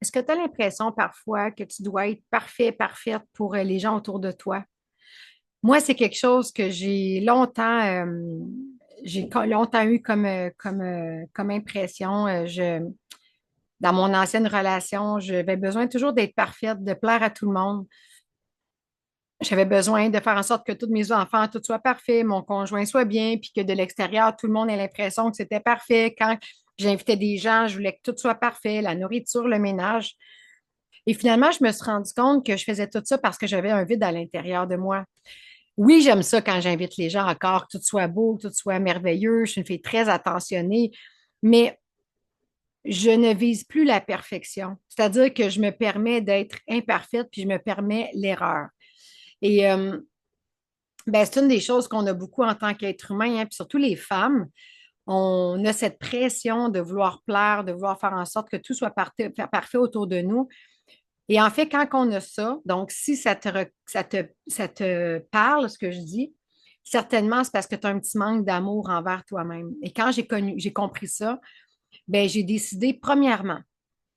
Est-ce que tu as l'impression parfois que tu dois être parfait, parfaite pour les gens autour de toi? Moi, c'est quelque chose que j'ai longtemps eu comme impression. Dans mon ancienne relation, j'avais besoin toujours d'être parfaite, de plaire à tout le monde. J'avais besoin de faire en sorte que tous mes enfants, tout soit parfait, mon conjoint soit bien, puis que de l'extérieur, tout le monde ait l'impression que c'était parfait. Quand j'invitais des gens, je voulais que tout soit parfait, la nourriture, le ménage. Et finalement, je me suis rendu compte que je faisais tout ça parce que j'avais un vide à l'intérieur de moi. Oui, j'aime ça quand j'invite les gens encore, que tout soit beau, que tout soit merveilleux. Je suis une fille très attentionnée, mais je ne vise plus la perfection. C'est-à-dire que je me permets d'être imparfaite, puis je me permets l'erreur. Et ben, c'est une des choses qu'on a beaucoup en tant qu'être humain, hein, puis surtout les femmes. On a cette pression de vouloir plaire, de vouloir faire en sorte que tout soit parfait autour de nous. Et en fait, quand on a ça, donc si ça te parle, ce que je dis, certainement, c'est parce que tu as un petit manque d'amour envers toi-même. Et quand j'ai compris ça, ben, j'ai décidé, premièrement,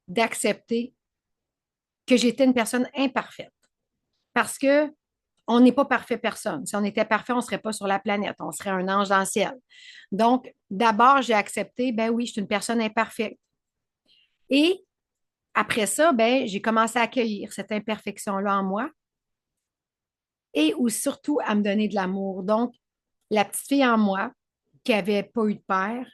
d'accepter que j'étais une personne imparfaite. Parce que on n'est pas parfait personne. Si on était parfait, on ne serait pas sur la planète. On serait un ange dans le ciel. Donc, d'abord, j'ai accepté, ben oui, je suis une personne imparfaite. Et après ça, ben, j'ai commencé à accueillir cette imperfection-là en moi et ou surtout à me donner de l'amour. Donc, la petite fille en moi qui n'avait pas eu de père,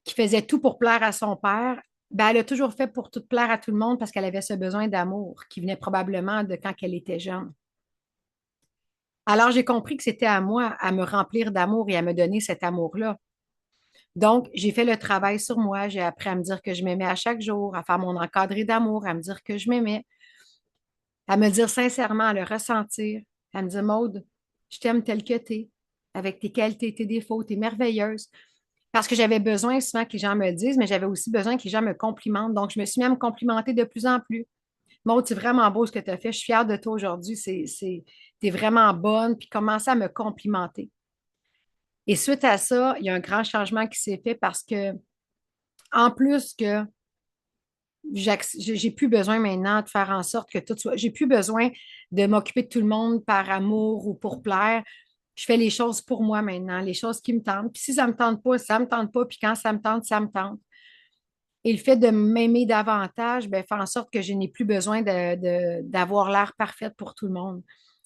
qui faisait tout pour plaire à son père, ben, elle a toujours fait pour tout plaire à tout le monde parce qu'elle avait ce besoin d'amour qui venait probablement de quand elle était jeune. Alors, j'ai compris que c'était à moi à me remplir d'amour et à me donner cet amour-là. Donc, j'ai fait le travail sur moi. J'ai appris à me dire que je m'aimais à chaque jour, à faire mon encadré d'amour, à me dire que je m'aimais, à me dire sincèrement, à le ressentir, à me dire, Maude, je t'aime tel que tu es, avec tes qualités, tes défauts, t'es merveilleuse. Parce que j'avais besoin souvent que les gens me le disent, mais j'avais aussi besoin que les gens me complimentent. Donc, je me suis mis à me complimenter de plus en plus. Maud, c'est vraiment beau ce que tu as fait. Je suis fière de toi aujourd'hui. T'es vraiment bonne. Puis, commencer à me complimenter. Et suite à ça, il y a un grand changement qui s'est fait parce que, en plus que j'ai plus besoin maintenant de faire en sorte que tout soit, j'ai plus besoin de m'occuper de tout le monde par amour ou pour plaire. Je fais les choses pour moi maintenant, les choses qui me tentent. Puis si ça me tente pas, ça me tente pas. Puis quand ça me tente, ça me tente. Et le fait de m'aimer davantage, ben, fait en sorte que je n'ai plus besoin d'avoir l'air parfaite pour tout le monde.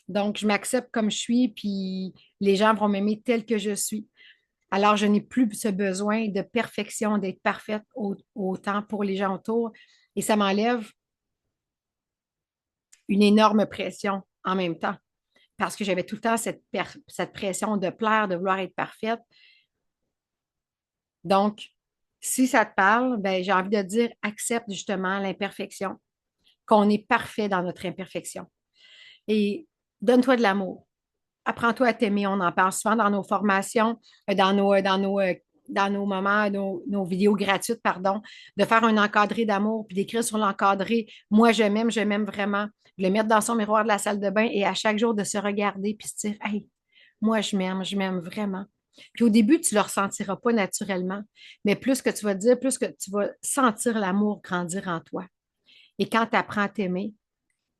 Donc, je m'accepte comme je suis, puis les gens vont m'aimer tel que je suis. Alors, je n'ai plus ce besoin de perfection, d'être parfaite autant pour les gens autour. Et ça m'enlève une énorme pression en même temps, parce que j'avais tout le temps cette pression de plaire, de vouloir être parfaite. Donc, si ça te parle, ben, j'ai envie de dire, accepte justement l'imperfection, qu'on est parfait dans notre imperfection. Et donne-toi de l'amour. Apprends-toi à t'aimer. On en parle souvent dans nos formations, dans nos moments, nos vidéos gratuites, pardon, de faire un encadré d'amour, puis d'écrire sur l'encadré, moi je m'aime vraiment, de le mettre dans son miroir de la salle de bain et à chaque jour de se regarder puis se dire, hey, moi je m'aime vraiment. Puis au début, tu ne le ressentiras pas naturellement, mais plus que tu vas dire, plus que tu vas sentir l'amour grandir en toi. Et quand tu apprends à t'aimer,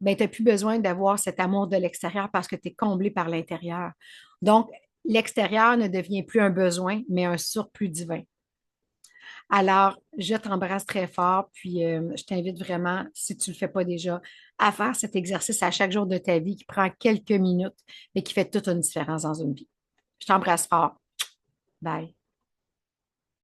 ben, tu n'as plus besoin d'avoir cet amour de l'extérieur parce que tu es comblé par l'intérieur. Donc, l'extérieur ne devient plus un besoin, mais un surplus divin. Alors, je t'embrasse très fort, puis je t'invite vraiment, si tu ne le fais pas déjà, à faire cet exercice à chaque jour de ta vie qui prend quelques minutes, mais qui fait toute une différence dans une vie. Je t'embrasse fort. Bye.